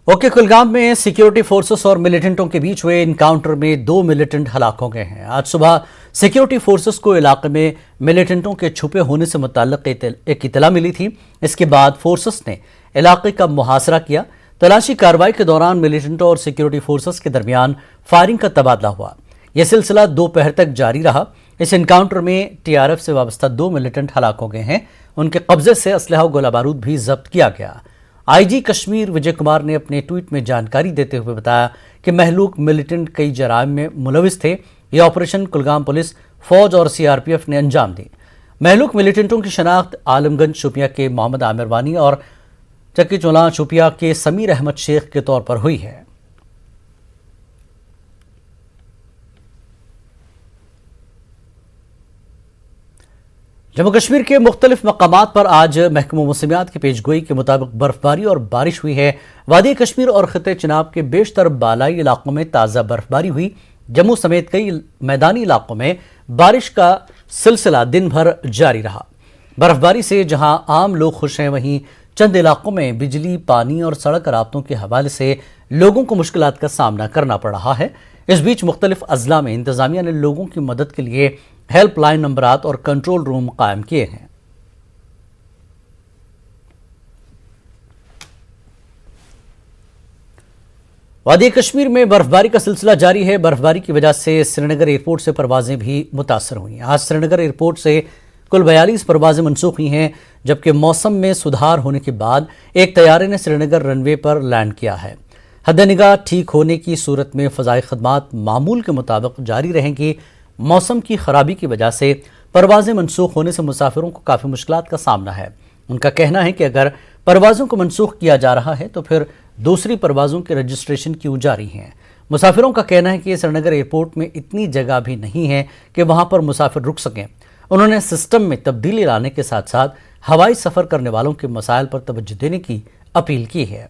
Okay Kulgam में security forces और मिलिटेंटों के बीच हुए इनकाउंटर में 2 मिलिटेंट हलाक हो गए हैं। आज सुबह सिक्योरिटी फोर्सेस को इलाके में मिलिटेंटों के छुपे होने से मुताल्लिक एक इतला मिली थी। इसके बाद फोर्सेस ने इलाके का मुहासरा किया। तलाशी कार्रवाई के दौरान मिलिटेंटों और सिक्योरिटी फोर्सेस के दरमियान फायरिंग का तबादला हुआ। यह सिलसिला दोपहर तक जारी रहा। इस इनकाउंटर में टीआरएफ से वाबस्ता 2 मिलिटेंट हलाक हो गए हैं। उनके कब्जे से असलहा और गोला बारूद भी जब्त किया गया। आईजी कश्मीर विजय कुमार ने अपने ट्वीट में जानकारी देते हुए बताया कि महलूक मिलिटेंट कई जराइम में मुलविस थे। यह ऑपरेशन कुलगाम पुलिस, फौज और सीआरपीएफ ने अंजाम दी। महलूक मिलिटेंटों की शनाख्त आलमगंज शोपिया के मोहम्मद आमिर वानी और चक्की चोला शोपिया के समीर अहमद शेख के तौर पर हुई है। जम्मू कश्मीर के मुख्तलिफ मकामात पर आज महकमा मौसमियात की पेशगोई के मुताबिक बर्फबारी और बारिश हुई है। वादी कश्मीर और खित्ते चिनाब के बेशतर बालाई इलाकों में ताज़ा बर्फबारी हुई। जम्मू समेत कई मैदानी इलाकों में बारिश का सिलसिला दिन भर जारी रहा। बर्फबारी से जहां आम लोग खुश हैं, वहीं चंद इलाकों में बिजली, पानी और सड़क राब्तों के हवाले से लोगों को मुश्किलात का सामना करना पड़ रहा है। इस बीच मुख्तलिफ अजला में इंतजामिया ने लोगों की मदद के लिए हेल्पलाइन नंबरात और कंट्रोल रूम कायम किए हैं। वादी कश्मीर में बर्फबारी का सिलसिला जारी है। बर्फबारी की वजह से श्रीनगर एयरपोर्ट से परवाजें भी मुतासर हुई। आज श्रीनगर एयरपोर्ट से कुल 42 परवाजें मनसूख हुई हैं, जबकि मौसम में सुधार होने के बाद एक तैयारे ने श्रीनगर रनवे पर लैंड किया है। हद-ए-निगाह ठीक होने की सूरत में फ़ज़ाई खदमात मामूल के मुताबिक जारी रहेंगी। मौसम की खराबी की वजह से परवाजें मनसूख होने से मुसाफिरों को काफ़ी मुश्किलात का सामना है। उनका कहना है कि अगर परवाज़ों को मनसूख किया जा रहा है तो फिर दूसरी परवाज़ों के रजिस्ट्रेशन क्यों जारी हैं। मुसाफिरों का कहना है कि श्रीनगर एयरपोर्ट में इतनी जगह भी नहीं है कि वहाँ पर मुसाफिर रुक सकें। उन्होंने सिस्टम में तब्दीली लाने के साथ साथ हवाई सफ़र करने वालों के मसाइल पर तवज्जो देने की अपील की है।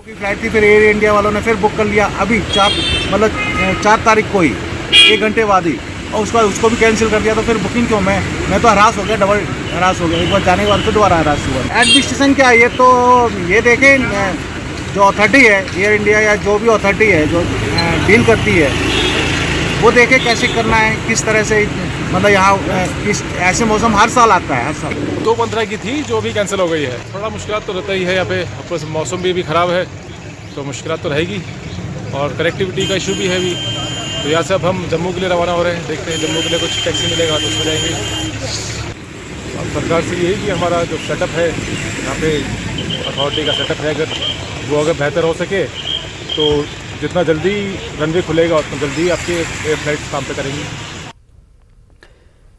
फ्लाइट थी, फिर एयर इंडिया वालों ने फिर बुक कर लिया अभी 4 तारीख को ही, 1 घंटे बाद ही, और उसको भी कैंसिल कर दिया। तो फिर बुकिंग क्यों? मैं तो हरास हो गया, डबल हरास हो गया। एक बार जाने के बाद फिर दोबारा हरास हुआ। एडमिनिस्ट्रेशन क्या है, ये तो ये देखें, जो अथॉरिटी है एयर इंडिया या जो भी अथॉरिटी है जो डील करती है, वो देखे कैसे करना है, किस तरह से। मतलब यहाँ किस ऐसे मौसम हर साल आता है, हर साल। 2:15 की थी जो भी कैंसिल हो गई है। थोड़ा मुश्किल तो रहता ही है यहाँ पे, ऊपर से मौसम भी ख़राब है तो मुश्किल तो रहेगी, और कनेक्टिविटी का इशू भी है भी। तो यहाँ से अब हम जम्मू के लिए रवाना हो रहे हैं। देखते हैं जम्मू के लिए कुछ टैक्सी मिलेगा तो उसमें जाएंगे। अब सरकार से यही कि हमारा जो सेटअप है यहाँ पे, अथॉरिटी का सेटअप है, अगर वो बेहतर हो सके तो जितना जल्दी रनवे खुलेगा उतना जल्दी आपके एयर फ्लाइट्स काम पे करेंगी।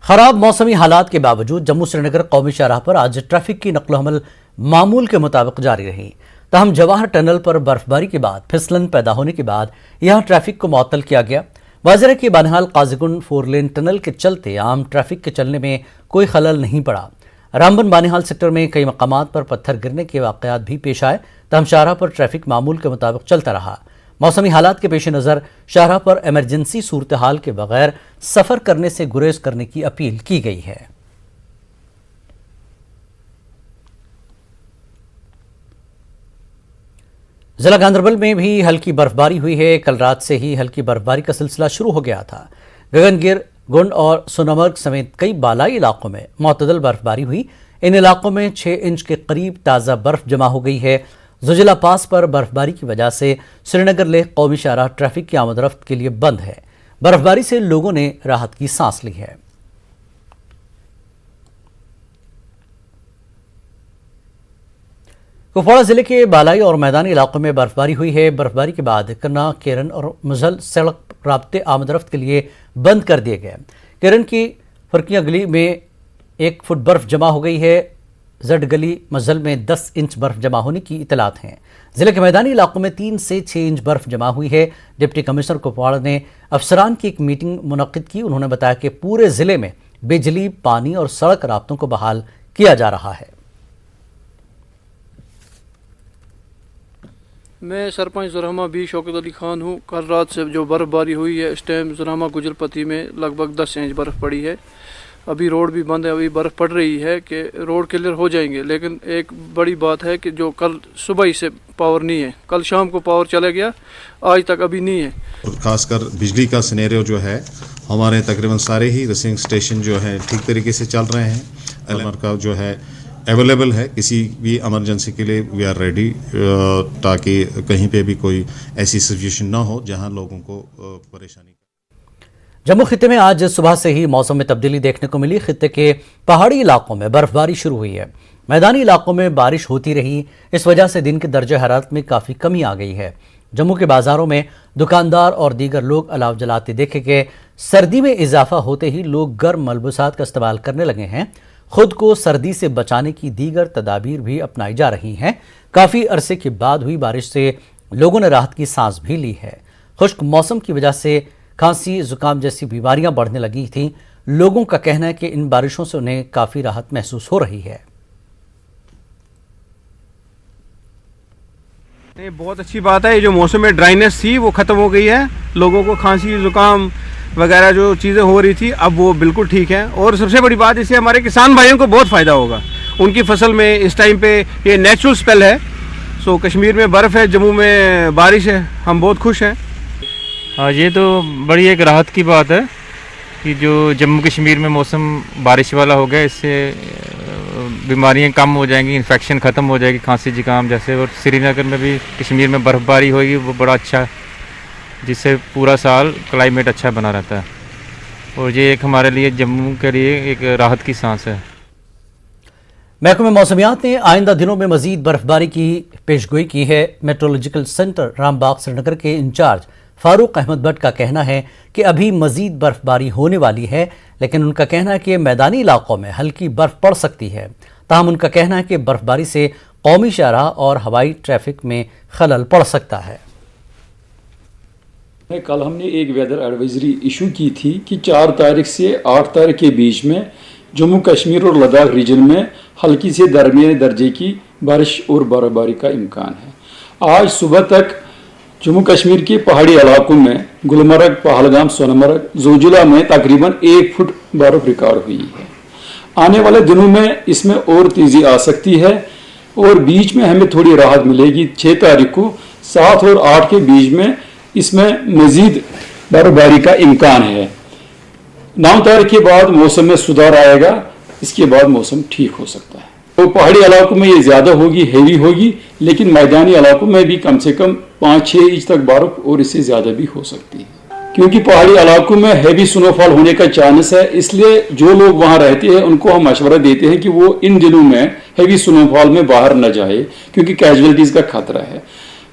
खराब मौसमी हालात के बावजूद जम्मू श्रीनगर कौमी शाहराह पर आज ट्रैफिक की नक्ल हमल मामूल के मुताबिक जारी रही। तहम जवाहर टनल पर बर्फबारी के बाद फिसलन पैदा होने के बाद यहां ट्रैफिक को मुअत्तल किया गया। वाज़ेह है कि बनिहाल काजीगुंड 4 लेन टनल के चलते आम ट्रैफिक के चलने में कोई खलल नहीं पड़ा। रामबन बानिहाल सेक्टर में कई मकामात पर पत्थर गिरने के वाक़यात भी पेश आए। तहम शाहराह पर ट्रैफिक मामूल के मुताबिक चलता रहा। मौसमी हालात के पेश नज़र शाहराह पर एमरजेंसी सूरत हाल के बगैर सफ़र करने से गुरेज करने की अपील की गई है। जिला गांदरबल में भी हल्की बर्फबारी हुई है। कल रात से ही हल्की बर्फबारी का सिलसिला शुरू हो गया था। गगनगिर, गुंड और सोनामर्ग समेत कई बालाई इलाकों में मुतदल बर्फबारी हुई। इन इलाकों में 6 इंच के करीब ताज़ा बर्फ जमा हो गई है। जुजिला पास पर बर्फबारी की वजह से श्रीनगर लेह कौमी शाहराह ट्रैफिक की आमद-रफ्त के लिए बंद है। बर्फबारी से लोगों ने राहत की सांस ली है। कुपवाड़ा जिले के बालाई और मैदानी इलाकों में बर्फबारी हुई है। बर्फबारी के बाद कन्ना, केरन और मुजल सड़क राब्ते आमद-रफ्त के लिए बंद कर दिए गए। केरन की फरकिया गली में 1 फुट बर्फ जमा हो गई है। जड गली मजल में 10 इंच बर्फ जमा होने की इतलात हैं। जिले के मैदानी इलाकों में 3 से 6 इंच बर्फ जमा हुई है। डिप्टी कमिश्नर कुपवाड़ा ने अफसरान की एक मीटिंग मुनक्किद की। उन्होंने बताया कि पूरे जिले में बिजली, पानी और सड़क राब्तों को बहाल किया जा रहा है। मैं सरपंच ज़ुरहमा बी शौकत अली खान हूँ। कल रात से जो बर्फ़बारी हुई है, इस टाइम ज़ुरहमा गुजरपति में लगभग 10 इंच बर्फ़ पड़ी है। अभी रोड भी बंद है, अभी बर्फ़ पड़ रही है कि रोड क्लियर हो जाएंगे। लेकिन एक बड़ी बात है कि जो कल सुबह ही से पावर नहीं है, कल शाम को पावर चला गया, आज तक अभी नहीं है। खासकर बिजली का सिनेरियो जो है, हमारे तकरीबन सारे ही रिसीविंग स्टेशन जो है ठीक तरीके से चल रहे हैं। एलएमआर का जो है अवेलेबल है, किसी भी इमरजेंसी के लिए वी आर रेडी, ताकि कहीं पे भी कोई ऐसी सिचुएशन ना हो जहां लोगों को परेशानी। जम्मू खित्ते में आज सुबह से ही मौसम में तब्दीली देखने को मिली। खित्ते के पहाड़ी इलाकों में बर्फबारी शुरू हुई है। मैदानी इलाकों में बारिश होती रही, इस वजह से दिन के दर्जे हरारत में काफ़ी कमी आ गई है। जम्मू के बाजारों में दुकानदार और दीगर लोग अलाव जलाते देखे कि सर्दी में इजाफा होते ही लोग गर्म मलबूसात का इस्तेमाल करने लगे हैं। खुद को सर्दी से बचाने की दीगर तदाबीर भी अपनाई जा रही हैं। काफ़ी अरसे के बाद हुई बारिश से लोगों ने राहत की सांस भी ली है। खुश्क मौसम की वजह से खांसी, जुकाम जैसी बीमारियां बढ़ने लगी थीं। लोगों का कहना है कि इन बारिशों से उन्हें काफ़ी राहत महसूस हो रही है। नहीं, बहुत अच्छी बात है। ये जो मौसम में ड्राइनेस थी वो ख़त्म हो गई है। लोगों को खांसी, जुकाम वगैरह जो चीज़ें हो रही थी अब वो बिल्कुल ठीक है। और सबसे बड़ी बात, इससे हमारे किसान भाइयों को बहुत फ़ायदा होगा। उनकी फसल में इस टाइम पे ये नेचुरल स्पेल है। सो कश्मीर में बर्फ़ है, जम्मू में बारिश है, हम बहुत खुश हैं। हाँ, ये तो बड़ी एक राहत की बात है कि जो जम्मू कश्मीर में मौसम बारिश वाला हो गया, इससे बीमारियां कम हो जाएंगी, इन्फेक्शन ख़त्म हो जाएगी, खांसी जुकाम जैसे। और श्रीनगर में भी कश्मीर में बर्फ़बारी होगी, वो बड़ा अच्छा, जिससे पूरा साल क्लाइमेट अच्छा बना रहता है। और ये एक हमारे लिए, जम्मू के लिए एक राहत की सांस है। महकमे मौसमियात ने आइंदा दिनों में मजीद बर्फबारी की पेशगोई की है। मेट्रोलॉजिकल सेंटर रामबाग श्रीनगर के इंचार्ज फारूक अहमद भट्ट का कहना है कि अभी मजीद बर्फबारी होने वाली है, लेकिन उनका कहना है कि मैदानी इलाकों में हल्की बर्फ पड़ सकती है। ताहम उनका कहना है कि बर्फबारी से कौमी शाहराह और हवाई ट्रैफिक में खलल पड़ सकता है। कल हमने एक वेदर एडवाइजरी इशू की थी कि 4 तारीख से 8 तारीख के बीच में जम्मू कश्मीर और लद्दाख रीजन में हल्की से दरमियाने दर्जे की बारिश और बर्फबारी का इम्कान है। आज सुबह तक जम्मू कश्मीर के पहाड़ी इलाकों में गुलमर्ग, पहलगाम, सोनमर्ग, जोजिला में तकरीबन 1 फुट बर्फ रिकॉर्ड हुई है। आने वाले दिनों में इसमें और तेज़ी आ सकती है और बीच में हमें थोड़ी राहत मिलेगी। 6 तारीख को 7 और 8 के बीच में इसमें मजीद बर्फबारी का इम्कान है। 9 तारीख के बाद मौसम में सुधार आएगा, इसके बाद मौसम ठीक हो सकता है। तो पहाड़ी इलाकों में ये ज़्यादा होगी, हेवी होगी, लेकिन मैदानी इलाकों में भी कम से कम 5-6 इंच तक बर्फ और इससे ज़्यादा भी हो सकती है, क्योंकि पहाड़ी इलाकों में हैवी स्नोफॉल होने का चांस है। इसलिए जो लोग वहाँ रहते हैं उनको हम मशवरा देते हैं कि वो इन दिनों में हैवी स्नोफॉल में बाहर न जाए, क्योंकि कैजुअलिटीज़ का खतरा है।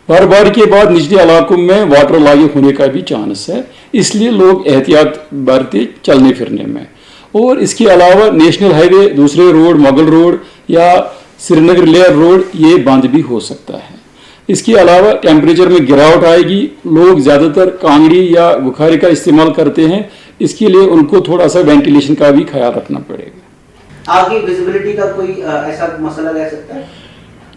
बर्फबारी के बाद निचले इलाकों में वाटर लॉगिंग होने का भी चांस है, इसलिए लोग एहतियात बरते चलने फिरने में। और इसके अलावा नेशनल हाईवे, दूसरे रोड, मुगल रोड या श्रीनगर लेह रोड, ये बंद भी हो सकता है। इसके अलावा टेम्परेचर में गिरावट आएगी। लोग ज़्यादातर कांगड़ी या बुखारी का इस्तेमाल करते हैं, इसके लिए उनको थोड़ा सा वेंटिलेशन का भी ख्याल रखना पड़ेगा। आगे विजिबिलिटी का कोई ऐसा मसला रह सकता है,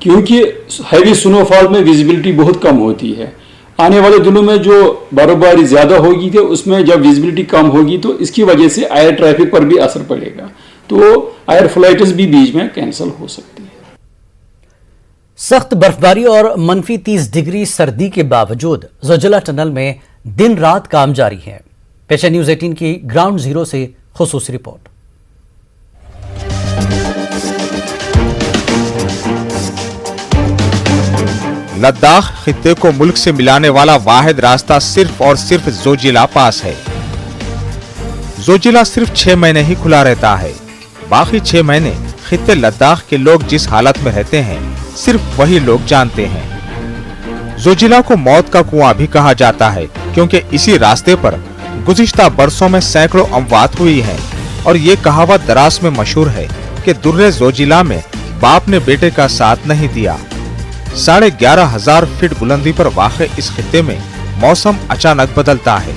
क्योंकि हैवी स्नोफॉल में विजिबिलिटी बहुत कम होती है। आने वाले दिनों में जो बर्फबारी ज़्यादा होगी तो उसमें जब विजिबिलिटी कम होगी तो इसकी वजह से एयर ट्रैफिक पर भी असर पड़ेगा, तो एयर फ्लाइट्स भी बीच में कैंसिल हो सकती है। सख्त बर्फबारी और मनफी 30 डिग्री सर्दी के बावजूद जोजिला टनल में दिन रात काम जारी है। पेश है न्यूज़ 18 की ग्राउंड जीरो से खुसूसी रिपोर्ट। लद्दाख खित्ते को मुल्क से मिलाने वाला वाहिद रास्ता सिर्फ और सिर्फ जोजिला पास है। जोजिला सिर्फ 6 महीने ही खुला रहता है। बाकी 6 महीने खित्ते लद्दाख के लोग जिस हालत में रहते हैं सिर्फ वही लोग जानते हैं। जोजिला को मौत का कुआं भी कहा जाता है, क्योंकि इसी रास्ते पर गुज़िश्ता बरसों में सैकड़ों अमवात हुई हैं और ये कहावत दराज में मशहूर है कि दुर्रे जोजिला में बाप ने बेटे का साथ नहीं दिया। 11,500 फीट बुलंदी पर वाक़े इस खित्ते में मौसम अचानक बदलता है,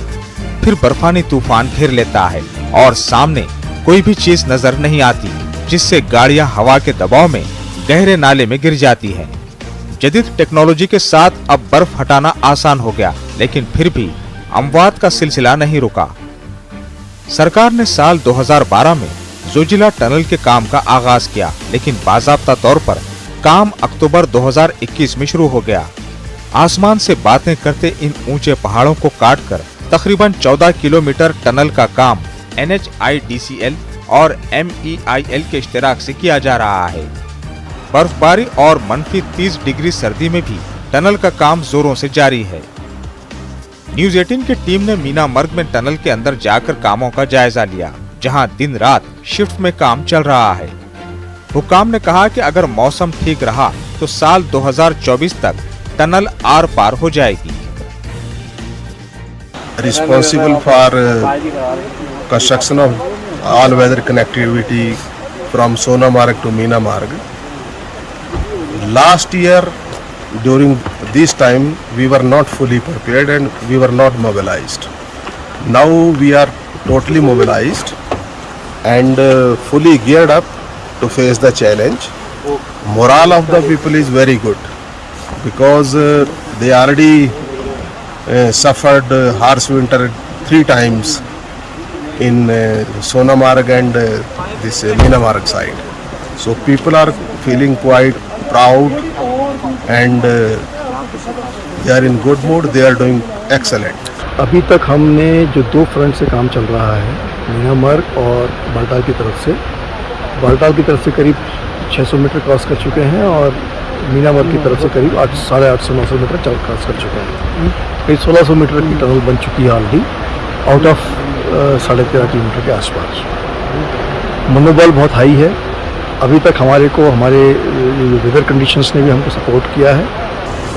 फिर बर्फानी तूफान घेर लेता है और सामने कोई भी चीज नजर नहीं आती, जिससे गाड़ियां हवा के दबाव में गहरे नाले में गिर जाती हैं। जदीद टेक्नोलॉजी के साथ अब बर्फ हटाना आसान हो गया, लेकिन फिर भी अमवात का सिलसिला नहीं रुका। सरकार ने साल 2012 में जोजिला टनल के काम का आगाज किया, लेकिन बाज़ाब्ता तौर पर काम अक्टूबर 2021 में शुरू हो गया। आसमान से बातें करते इन ऊंचे पहाड़ों को काटकर तकरीबन 14 किलोमीटर टनल का काम NHIDCL और MEIL के इश्तिराक से किया जा रहा है। बर्फबारी और मनफी 30 डिग्री सर्दी में भी टनल का काम जोरों से जारी है। न्यूज़ 18 की टीम ने मीना मर्ग में टनल के अंदर जाकर कामों का जायजा लिया, जहां दिन रात शिफ्ट में काम चल रहा है। हुकाम ने कहा कि अगर मौसम ठीक रहा तो साल 2024 तक टनल आर पार हो जाएगी। Responsible for construction of all-weather connectivity from Sonamarg to Meena Marg. Last year, during this time, we were not fully prepared and we were not mobilized. Now we are totally mobilized and fully geared up to face the challenge. Morale of the people is very good because they already suffered harsh winter 3 times in Sonamarg and this Meena Marg side. So people are feeling quite proud and they are in good mood. They are doing excellent. अभी तक हमने जो 2 front से काम चल रहा है, मीना मार्ग और बालटाल की तरफ से, बालटाल की तरफ से करीब 600 मीटर क्रॉस कर चुके हैं और मीना मार्ग की तरफ से करीब 850-900 मीटर क्रॉस कर चुके हैं। करीब 1600 मीटर की टनल बन चुकी है ऑलरेडी, आउट ऑफ 13.5 किलोमीटर के आसपास। मनोबल बहुत हाई है। अभी तक हमारे वेदर कंडीशंस ने भी हमको सपोर्ट किया है।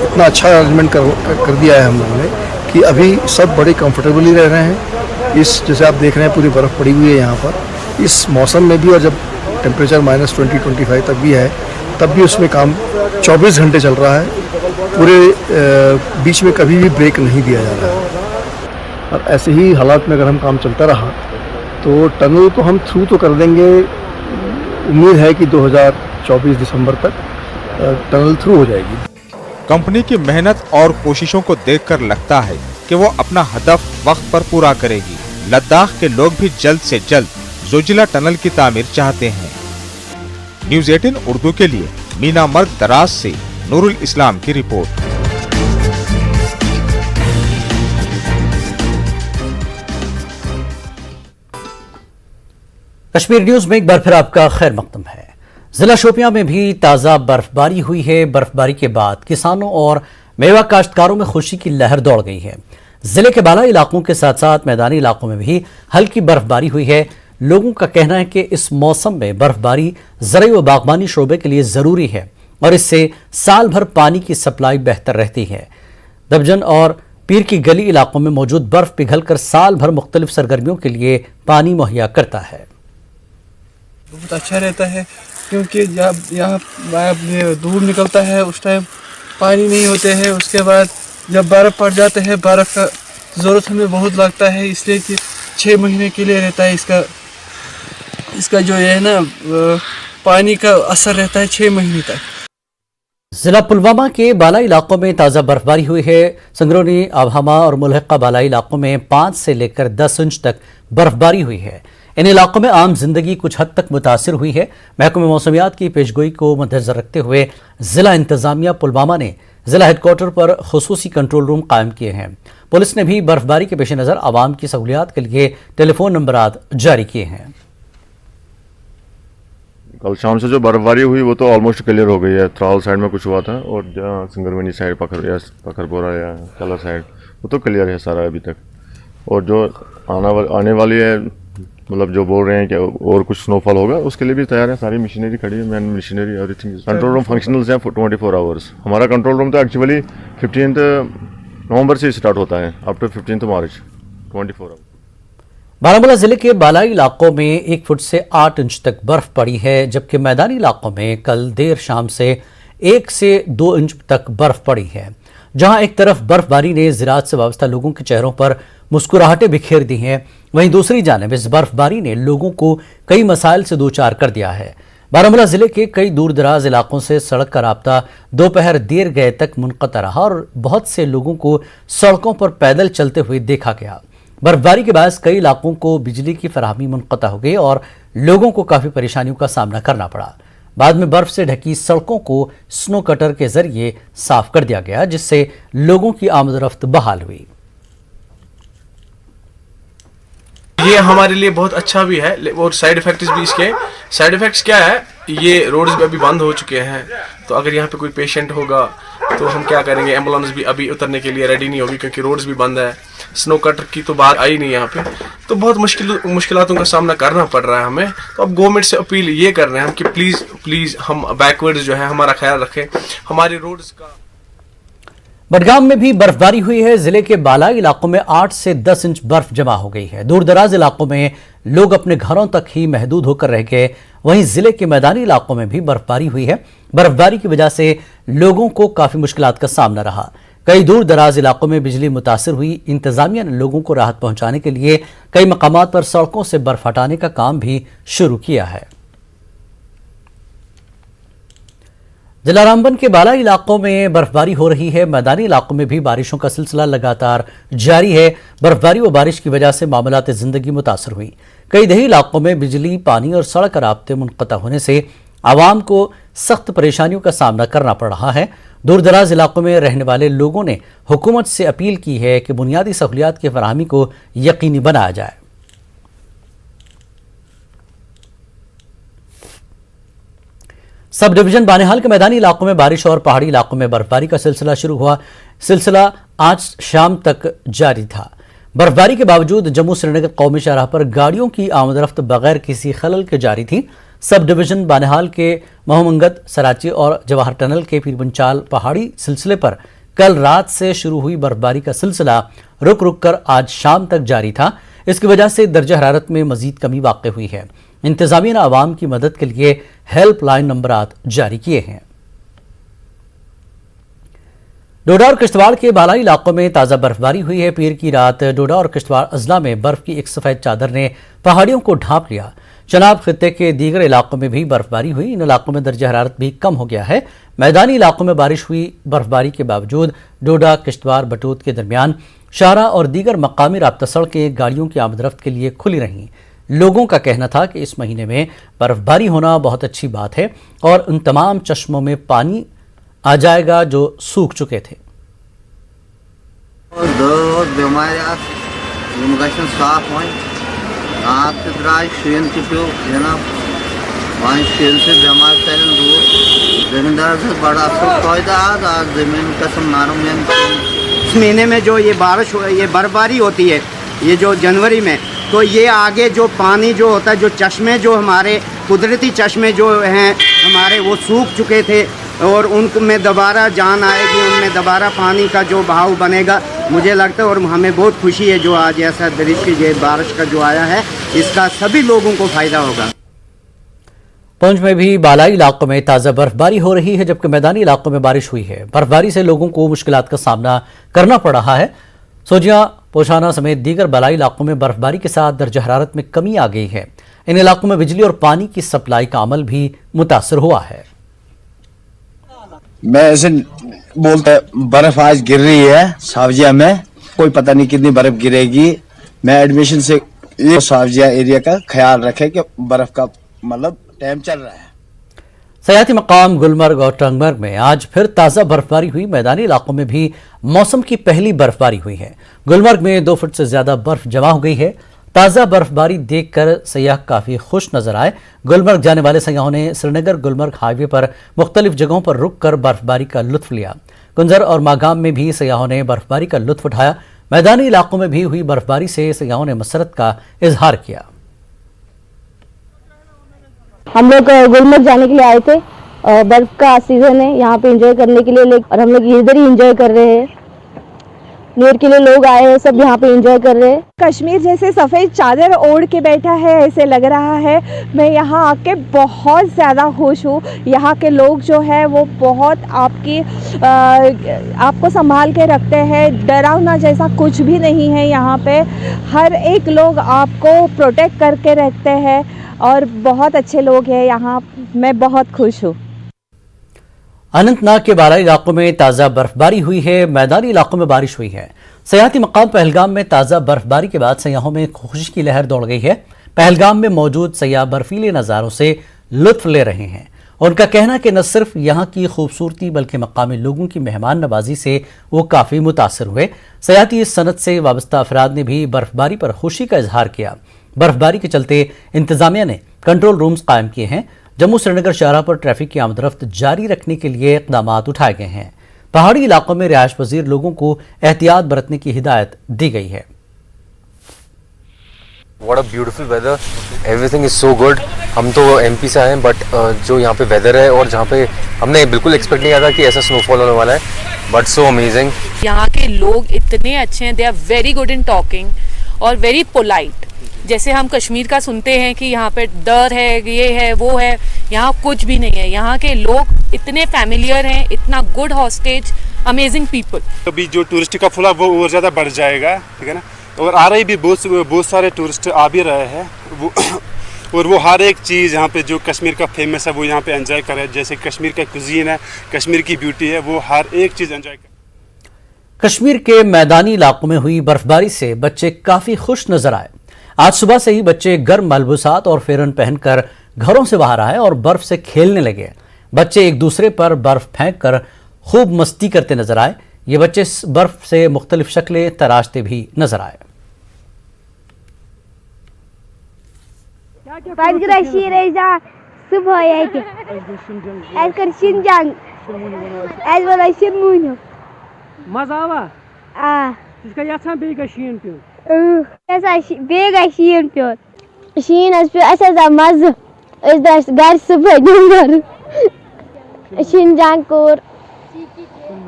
इतना अच्छा अरेंजमेंट कर दिया है हम लोगों ने कि अभी सब बड़े कंफर्टेबली रह रहे हैं। जैसे आप देख रहे हैं पूरी बर्फ़ पड़ी हुई है यहाँ पर इस मौसम में भी, और जब टेम्परेचर -20-25 तक भी है तब भी उसमें काम 24 घंटे चल रहा है। पूरे बीच में कभी भी ब्रेक नहीं दिया जा रहा है। और ऐसे ही हालात में अगर हम काम चलता रहा तो टनल को हम थ्रू तो कर देंगे। उम्मीद है कि 2024 दिसंबर तक टनल थ्रू हो जाएगी। कंपनी की मेहनत और कोशिशों को देखकर लगता है कि वो अपना हदफ वक्त पर पूरा करेगी। लद्दाख के लोग भी जल्द से जल्द जोजिला टनल की तामीर चाहते हैं। न्यूज़ 18 उर्दू के लिए मीना मर्ग दराज से नूरुल इस्लाम की रिपोर्ट। कश्मीर न्यूज में एक बार फिर आपका खैर मकदम है। जिला शोपियां में भी ताज़ा बर्फबारी हुई है। बर्फबारी के बाद किसानों और मेवा काश्तकारों में खुशी की लहर दौड़ गई है। जिले के बालाई इलाकों के साथ साथ मैदानी इलाकों में भी हल्की बर्फबारी हुई है। लोगों का कहना है कि इस मौसम में बर्फबारी ज़राई व बागबानी शोबे के लिए ज़रूरी है और इससे साल भर पानी की सप्लाई बेहतर रहती है। दबजन और पीर की गली इलाकों में मौजूद बर्फ पिघलकर साल भर मुख्तलिफ सरगर्मियों के लिए पानी मुहैया करता है। बहुत अच्छा रहता है क्योंकि जब यहाँ धूप निकलता है उस टाइम पानी नहीं होते हैं। उसके बाद जब बर्फ़ पड़ जाता है, बर्फ़ का ज़रूरत हमें बहुत लगता है, इसलिए कि 6 महीने के लिए रहता है इसका जो है ना पानी का असर रहता है 6 महीने तक। जिला पुलवामा के बालाई इलाकों में ताज़ा बर्फबारी हुई है। संगरोनी, आबहमा और मुल्हिका बालाई इलाकों में 5 से लेकर 10 इंच तक बर्फबारी हुई है। इन इलाकों में आम जिंदगी कुछ हद तक मुतासिर हुई है। महकमे मौसमियात की पेशगोई को मद्देनजर रखते हुए जिला इंतजामिया पुलवामा ने जिला हेडक्वार्टर पर खुसूसी कंट्रोल रूम कायम किए हैं। पुलिस ने भी बर्फबारी के पेश नज़र आवाम की सहूलियात के लिए टेलीफोन नंबरात जारी किए हैं। कल शाम से जो बर्फबारी हुई वो तो ऑलमोस्ट क्लियर हो गई है। त्राल साइड में कुछ हुआ था और संगरवनी साइड पखरपुरा या कला साइड वो तो क्लियर है सारा अभी तक। और जो आने वाली है, मतलब जो बोल रहे हैं कि और कुछ स्नोफॉल होगा, उसके लिए भी तैयार है। सारी मशीनरी खड़ी है, man machinery everything. Control room functionals हैं 24 आवर्स। हमारा कंट्रोल रूम तो एक्चुअली 15 नवंबर से स्टार्ट होता है up to 15 March 24 hours. Baramulla जिले के बालाई इलाकों में 1 फुट से 8 इंच तक बर्फ पड़ी है, जबकि मैदानी इलाकों में कल देर शाम से 1 से 2 इंच तक बर्फ पड़ी है। जहां एक तरफ बर्फबारी ने ज़राअत से वाबस्ता लोगों के चेहरों पर मुस्कुराहटें बिखेर दी हैं, वहीं दूसरी जानिब इस बर्फबारी ने लोगों को कई मसाइल से दो चार कर दिया है। बारामूला जिले के कई दूर दराज इलाकों से सड़क का राब्ता दोपहर देर गए तक मुनक़ता रहा और बहुत से लोगों को सड़कों पर पैदल चलते हुए देखा गया। बर्फबारी के बाद कई इलाकों को बिजली की फराहमी मुनक़ता हो गई और लोगों को काफी परेशानियों का सामना करना पड़ा। बाद में बर्फ से ढकी सड़कों को स्नो कटर के जरिए साफ कर दिया गया, जिससे लोगों की आमदरफ्त बहाल हुई। ये हमारे लिए बहुत अच्छा भी है और साइड इफेक्ट्स भी इसके। साइड इफेक्ट्स क्या है, ये रोड्स भी अभी बंद हो चुके हैं, तो अगर यहाँ पे कोई पेशेंट होगा तो हम क्या करेंगे, एम्बुलेंस भी अभी उतरने के लिए रेडी नहीं होगी क्योंकि रोड्स भी बंद है। स्नो कटर की तो बात आई नहीं यहाँ पे, तो बहुत मुश्किलातों का सामना करना पड़ रहा है हमें। तो अब गवर्नमेंट से अपील ये कर रहे हैं हम कि प्लीज़ हम बैकवर्ड्स जो है हमारा ख्याल रखें, हमारे रोड्स का। बडगाम में भी बर्फबारी हुई है। जिले के बालाई इलाकों में 8 से 10 इंच बर्फ जमा हो गई है। दूर दराज इलाकों में लोग अपने घरों तक ही महदूद होकर रह गए। वहीं जिले के मैदानी इलाकों में भी बर्फबारी हुई है। बर्फबारी की वजह से लोगों को काफी मुश्किलात का सामना रहा। कई दूर दराज इलाकों में बिजली मुतासिर हुई। इंतजामिया ने लोगों को राहत पहुंचाने के लिए कई मकामात पर सड़कों से बर्फ हटाने का काम भी शुरू किया है। जिला रामबन के बालाई इलाकों में बर्फबारी हो रही है। मैदानी इलाकों में भी बारिशों का सिलसिला लगातार जारी है। बर्फबारी व बारिश की वजह से मामलात जिंदगी मुतासर हुई। कई दही इलाकों में बिजली, पानी और सड़क राब्ते मुनक़ता होने से आवाम को सख्त परेशानियों का सामना करना पड़ रहा है। दूर दराज इलाकों में रहने वाले लोगों ने हुकूमत से अपील की है कि बुनियादी सहूलियात की फराहमी को यकीनी बनाया जाए। सब डिवीजन बानिहाल के मैदानी इलाकों में बारिश और पहाड़ी इलाकों में बर्फबारी का सिलसिला शुरू हुआ। सिलसिला आज शाम तक जारी था। बर्फबारी के बावजूद जम्मू श्रीनगर कौमी शाहराह पर गाड़ियों की आमदरफ्त बगैर किसी खलल के जारी थी। सब डिवीजन बानिहाल के महमंगत, सराची और जवाहर टनल के पीरबंचाल पहाड़ी सिलसिले पर कल रात से शुरू हुई बर्फबारी का सिलसिला रुक रुक कर आज शाम तक जारी था। इसकी वजह से दर्जा हरारत में मजीद कमी वाक़ई हुई है। इंतजामिया ने आवाम की मदद के लिए हेल्पलाइन नंबरात जारी किए हैं। डोडा और किश्तवाड़ के बालाई इलाकों में ताज़ा बर्फबारी हुई है। पीर की रात डोडा और किश्तवाड़ अजला में बर्फ की एक सफ़ेद चादर ने पहाड़ियों को ढांप लिया। चनाब खित्ते के दीगर इलाकों में भी बर्फबारी हुई। इन इलाकों में दर्जा हरारत भी कम हो गया है। मैदानी इलाकों में बारिश हुई। बर्फबारी के बावजूद डोडा, किश्तवाड़, बटूत के दरमियान शाहरा और दीगर मकामी राब्ता सड़कें गाड़ियों की आमदरफ्त के लिए खुली रहीं। लोगों का कहना था कि इस महीने में बर्फबारी होना बहुत अच्छी बात है और उन तमाम चश्मों में पानी आ जाएगा जो सूख चुके थे। इस महीने में जो ये बारिश ये बर्फबारी होती है, ये जो जनवरी में, तो ये आगे जो पानी जो होता है, जो चश्मे जो हमारे कुदरती चश्मे जो हैं हमारे, वो सूख चुके थे और उनमें दोबारा जान आएगी, उनमें दोबारा पानी का जो बहाव बनेगा। मुझे लगता है और हमें बहुत खुशी है जो आज ऐसा दृश्य ये बारिश का जो आया है, इसका सभी लोगों को फ़ायदा होगा। पुंछ में भी बालाई इलाकों में ताज़ा बर्फबारी हो रही है, जबकि मैदानी इलाकों में बारिश हुई है। बर्फबारी से लोगों को मुश्किलात का सामना करना पड़ रहा है। सोजिया, पोशाना समेत दीगर बालाई इलाकों में बर्फबारी के साथ दर्जा हरारत में कमी आ गई है। इन इलाकों में बिजली और पानी की सप्लाई का अमल भी मुतासर हुआ है। मैं ऐसे बोलता, बर्फ आज गिर रही है सावजिया में, कोई पता नहीं कितनी बर्फ गिरेगी। मैं एडमिशन से ये सावजिया एरिया का ख्याल रखे कि बर्फ का मतलब टाइम चल रहा है। सयाती मकाम गुलमर्ग और टंगमर्ग में आज फिर ताज़ा बर्फबारी हुई। मैदानी इलाकों में भी मौसम की पहली बर्फबारी हुई है। गुलमर्ग में 2 फुट से ज्यादा बर्फ जमा हो गई है। ताज़ा बर्फबारी देखकर सयाह काफ़ी खुश नजर आए। गुलमर्ग जाने वाले सयाहों ने श्रीनगर गुलमर्ग हाईवे पर मुख्तलिफ जगहों पर रुक कर बर्फबारी का लुत्फ लिया। कुंजर और मागाम में भी सयाहों ने बर्फबारी का लुत्फ उठाया। मैदानी इलाकों में भी हुई बर्फबारी से सयाहों ने मसरत का इजहार किया। हम लोग गुलमर्ग जाने के लिए आए थे, बर्फ का सीजन है यहाँ पे एंजॉय करने के लिए, और हम लोग इधर ही एंजॉय कर रहे हैं। न्यू ईयर के लिए लोग आए हैं, सब यहाँ पे एंजॉय कर रहे हैं। कश्मीर जैसे सफ़ेद चादर ओढ़ के बैठा है ऐसे लग रहा है। मैं यहाँ आके बहुत ज़्यादा खुश हूँ। यहाँ के लोग जो है वो बहुत आपको संभाल के रखते हैं। डरावना जैसा कुछ भी नहीं है यहाँ पे। हर एक लोग आपको प्रोटेक्ट करके रखते हैं और बहुत अच्छे लोग हैं यहाँ। मैं बहुत खुश हूँ। अनंतनाग के बालाई इलाकों में ताज़ा बर्फबारी हुई है। मैदानी इलाकों में बारिश हुई है। सयाहती मकाम पहलगाम में ताज़ा बर्फबारी के बाद सयाहों में खुशी की लहर दौड़ गई है। पहलगाम में मौजूद सयाह बर्फीले नज़ारों से लुत्फ ले रहे हैं। उनका कहना कि न सिर्फ यहाँ की खूबसूरती बल्कि मकामी लोगों की मेहमान नवाजी से वो काफ़ी मुतासर हुए। सयाहती सनत से वाबस्ता अफराद ने भी बर्फबारी पर खुशी का इजहार किया। बर्फबारी के चलते इंतजामिया ने कंट्रोल रूम्स कायम किए हैं। जम्मू श्रीनगर शाहराह पर ट्रैफिक की आमदरफ्त जारी रखने के लिए इक़दाम उठाए गए हैं। पहाड़ी इलाकों में रिहायश पजीर लोगों को एहतियात बरतने की हिदायत दी गई है। What a beautiful weather, everything is so good. हम तो MP से आए हैं बट जो यहाँ पे वेदर है और जहाँ पे हमने बिल्कुल एक्सपेक्ट नहीं किया था कि ऐसा स्नोफॉल होने वाला है, बट सो अमेजिंग। यहाँ के लोग इतने अच्छे हैं, they are very good in talking और वेरी पोलाइट। जैसे हम कश्मीर का सुनते हैं कि यहाँ पे डर है, ये है, वो है, यहाँ कुछ भी नहीं है। यहाँ के लोग इतने फैमिलियर हैं, इतना गुड हॉस्टेज, अमेजिंग पीपल। अभी जो टूरिस्ट का फ्लो वो और ज़्यादा बढ़ जाएगा, ठीक है ना, और आ रही भी बहुत सारे टूरिस्ट आ भी रहे हैं और वो हर एक चीज़ यहाँ पे जो कश्मीर का फेमस है वो यहाँ पे एंजॉय करे। जैसे कश्मीर का कुजीन है, कश्मीर की ब्यूटी है, वो हर एक चीज़ एंजॉय करे। कश्मीर के मैदानी इलाकों में हुई बर्फबारी से बच्चे काफ़ी खुश नजर आए। आज सुबह से ही बच्चे गर्म मलबूसात और फेरन पहनकर घरों से बाहर आए और बर्फ से खेलने लगे। बच्चे एक दूसरे पर बर्फ फेंक कर खूब मस्ती करते नजर आए। ये बच्चे बर्फ से मुख्तलिफ शक्लें तराशते भी नजर आए।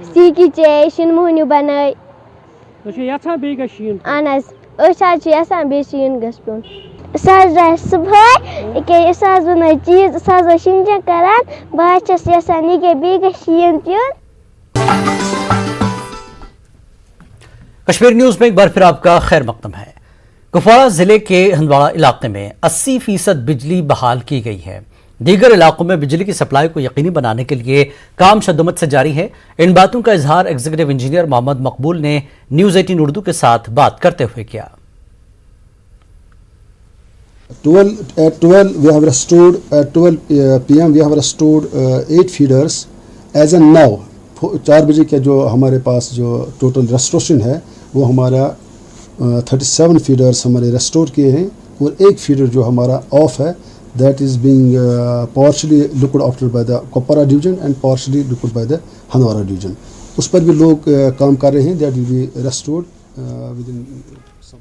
सीकी चे शीन मोहनी बनाई शीन गन सुबह चीज शीन करान बहुत शीन प्यून। कश्मीर न्यूज में एक बार फिर आपका खैर मकदम है। कुपवाड़ा जिले के हंदवाड़ा इलाके में 80% बिजली बहाल की गई है। दीगर इलाकों में बिजली की सप्लाई को यकीनी बनाने के लिए काम शद्दत से जारी है। इन बातों का इजहार एग्जीक्यूटिव इंजीनियर मोहम्मद मकबूल ने न्यूज़ 18 उर्दू के साथ बात करते हुए किया। 12 we have restored at 12 PM we have restored 8 feeders as a now। 4 बजे के जो हमारे पास जो टोटल रेस्टोरेशन है वो हमारा 37 फीडर्स हमारे रेस्टोर किए हैं और एक फीडर जो हमारा ऑफ है, that is being partially looked after by the Kupwara division and partially looked by the Handwara division। उस पर भी लोग काम कर रहे हैं। that will be restored within some।